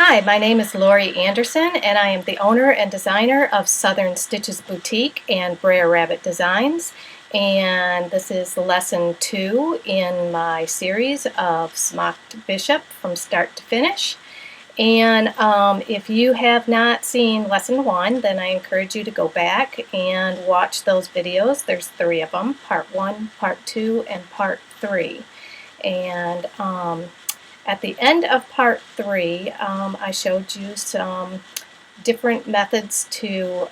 Hi, my name is Laurie Anderson, and I am the owner and designer of Southern Stitches Boutique and Brer Rabbit Designs. And this is lesson 2 in my series of Smocked Bishop from start to finish. And if you have not seen lesson 1, then I encourage you to go back and watch those videos. There's 3 of them, part 1, part 2, and part 3. And at the end of part 3, I showed you some different methods to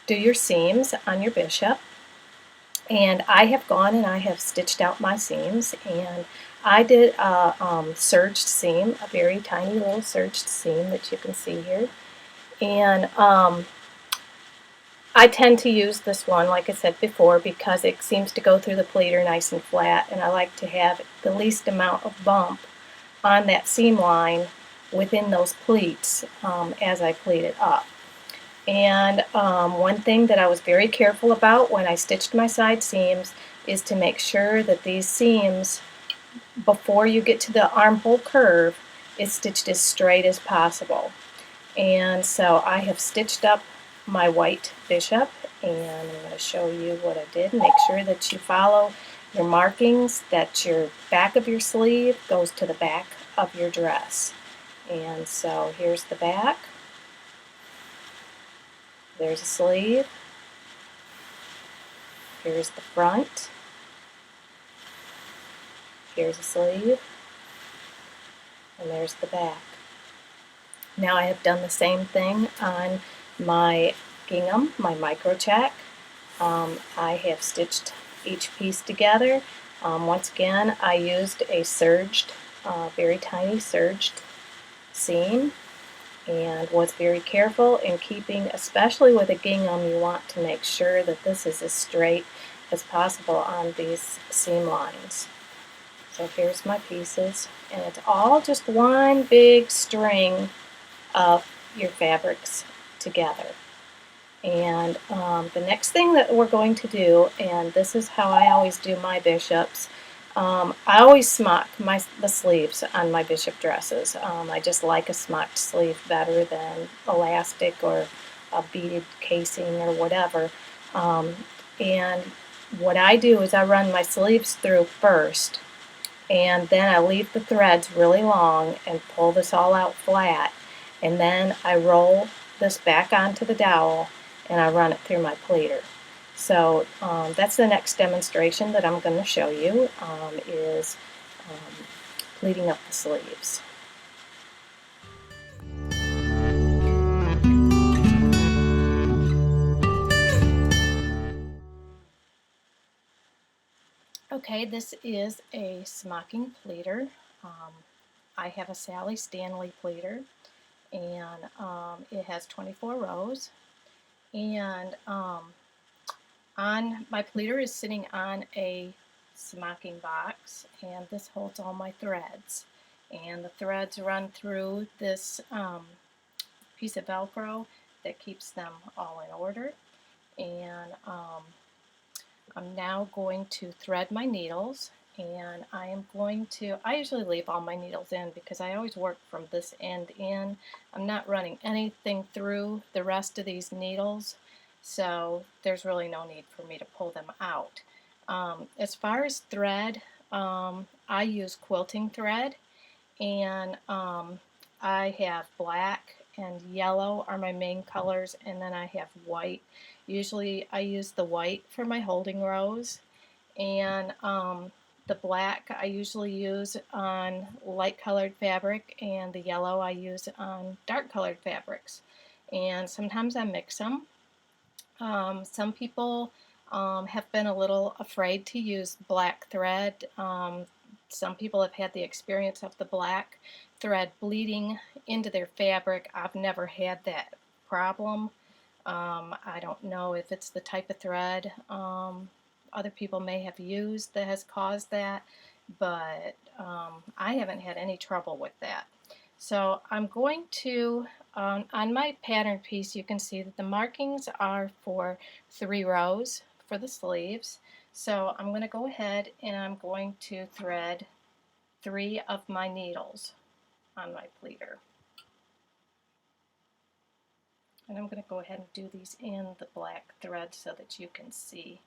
do your seams on your bishop. And I have gone and I have stitched out my seams, and I did a serged seam, a very tiny little serged seam that you can see here. And I tend to use this one, like I said before, because it seems to go through the pleater nice and flat, and I like to have the least amount of bump on that seam line within those pleats as I pleat it up. And one thing that I was very careful about when I stitched my side seams is to make sure that these seams, before you get to the armhole curve, is stitched as straight as possible. And so I have stitched up my white bishop, and I'm going to show you what I did. Make sure that you follow your markings, that your back of your sleeve goes to the back of your dress. And so here's the back. There's a sleeve. Here's the front. Here's a sleeve. And there's the back. Now I have done the same thing on my gingham, my micro check. I have stitched each piece together. Once again, I used a serged, very tiny serged seam, and was very careful in keeping, especially with a gingham, you want to make sure that this is as straight as possible on these seam lines. So here's my pieces, and it's all just one big string of your fabrics together. And the next thing that we're going to do, and this is how I always do my bishops, I always smock the sleeves on my bishop dresses. I just like a smocked sleeve better than elastic or a beaded casing or whatever. And what I do is I run my sleeves through first, and then I leave the threads really long and pull this all out flat, and then I roll this back onto the dowel and I run it through my pleater. So that's the next demonstration that I'm going to show you, is pleating up the sleeves. Okay, this is a smocking pleater. I have a Sally Stanley pleater, and it has 24 rows. And my pleater is sitting on a smocking box, and this holds all my threads. And the threads run through this piece of Velcro that keeps them all in order. And I'm now going to thread my needles, and I usually leave all my needles in because I always work from this end in. I'm not running anything through the rest of these needles, so there's really no need for me to pull them out. As far as thread, I use quilting thread, and I have black and yellow are my main colors, and then I have white. Usually I use the white for my holding rows, and the black I usually use on light colored fabric, and the yellow I use on dark colored fabrics. And sometimes I mix them. Some people have been a little afraid to use black thread. Some people have had the experience of the black thread bleeding into their fabric. I've never had that problem. I don't know if it's the type of thread other people may have used that has caused that, but I haven't had any trouble with that. So I'm going to, on my pattern piece, you can see that the markings are for 3 rows for the sleeves. So I'm going to go ahead and I'm going to thread 3 of my needles on my pleater. And I'm going to go ahead and do these in the black thread so that you can see.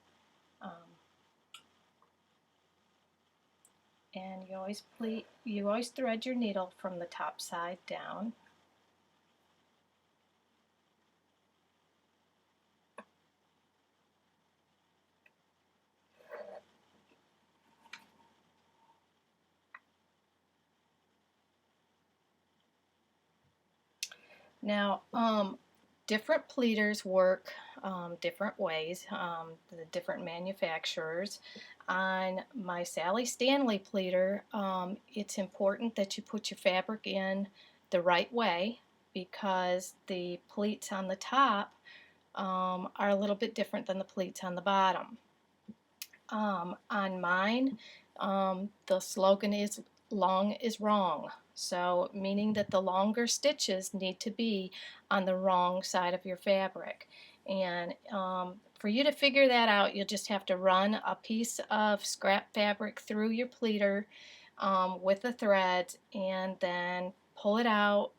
And you always thread your needle from the top side down. Now, different pleaters work different ways, the different manufacturers. On my Sally Stanley pleater, it's important that you put your fabric in the right way because the pleats on the top are a little bit different than the pleats on the bottom. On mine, the slogan is long is wrong. So meaning that the longer stitches need to be on the wrong side of your fabric. And for you to figure that out, you'll just have to run a piece of scrap fabric through your pleater with the threads and then pull it out,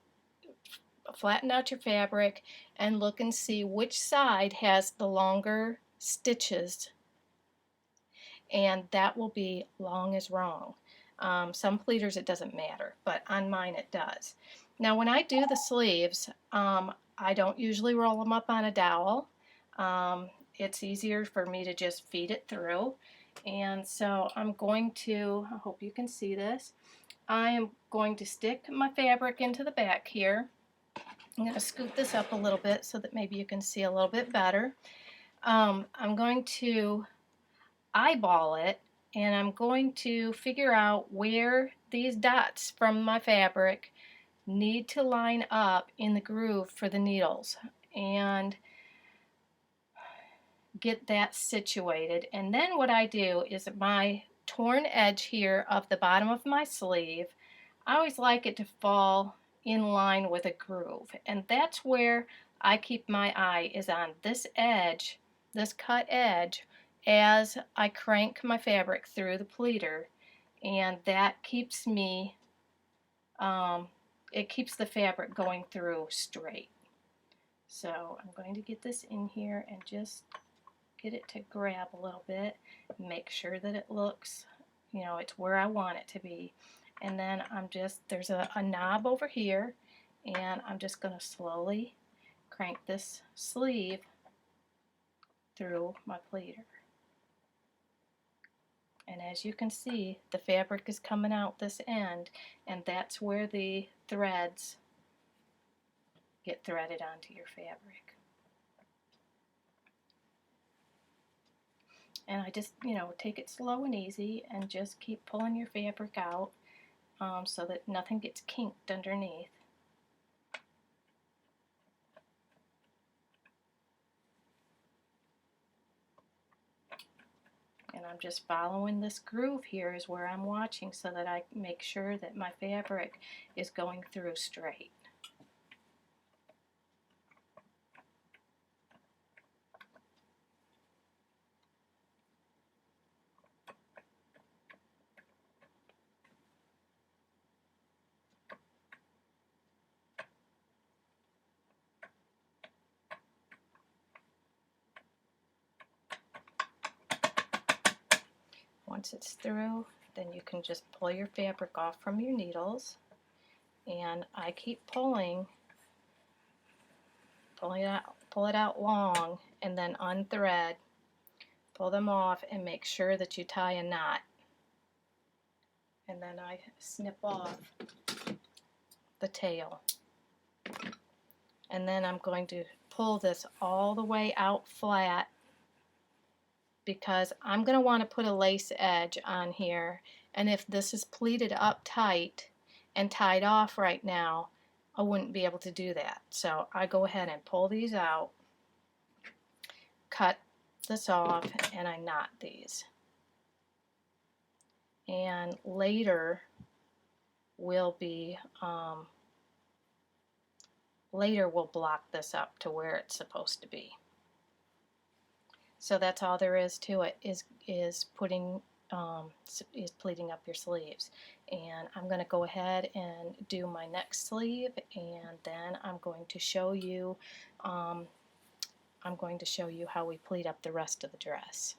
flatten out your fabric, and look and see which side has the longer stitches, and that will be long as wrong. Some pleaters it doesn't matter, but on mine it does. Now when I do the sleeves, I don't usually roll them up on a dowel. It's easier for me to just feed it through. And so I'm going to, I hope you can see this, I am going to stick my fabric into the back here. I'm going to scoot this up a little bit so that maybe you can see a little bit better. I'm going to eyeball it, and I'm going to figure out where these dots from my fabric need to line up in the groove for the needles and get that situated. And then what I do is my torn edge here of the bottom of my sleeve, I always like it to fall in line with a groove, and that's where I keep my eye, is on this edge, this cut edge, as I crank my fabric through the pleater, and that keeps me, it keeps the fabric going through straight. So I'm going to get this in here and just get it to grab a little bit, make sure that it looks, you know, it's where I want it to be. And then I'm just, there's a knob over here, and I'm just going to slowly crank this sleeve through my pleater. And as you can see, the fabric is coming out this end, and that's where the threads get threaded onto your fabric. And I just, you know, take it slow and easy and just keep pulling your fabric out so that nothing gets kinked underneath. And I'm just following this groove here is where I'm watching so that I make sure that my fabric is going through straight. Once it's through, then you can just pull your fabric off from your needles, and I keep pulling pull it out long, and then unthread, pull them off, and make sure that you tie a knot. And then I snip off the tail. And then I'm going to pull this all the way out flat, because I'm going to want to put a lace edge on here, and if this is pleated up tight and tied off right now, I wouldn't be able to do that. So I go ahead and pull these out, cut this off, and I knot these. And later we'll block this up to where it's supposed to be. So that's all there is to it, is putting is pleating up your sleeves. And I'm going to go ahead and do my next sleeve, and then I'm going to show you how we pleat up the rest of the dress.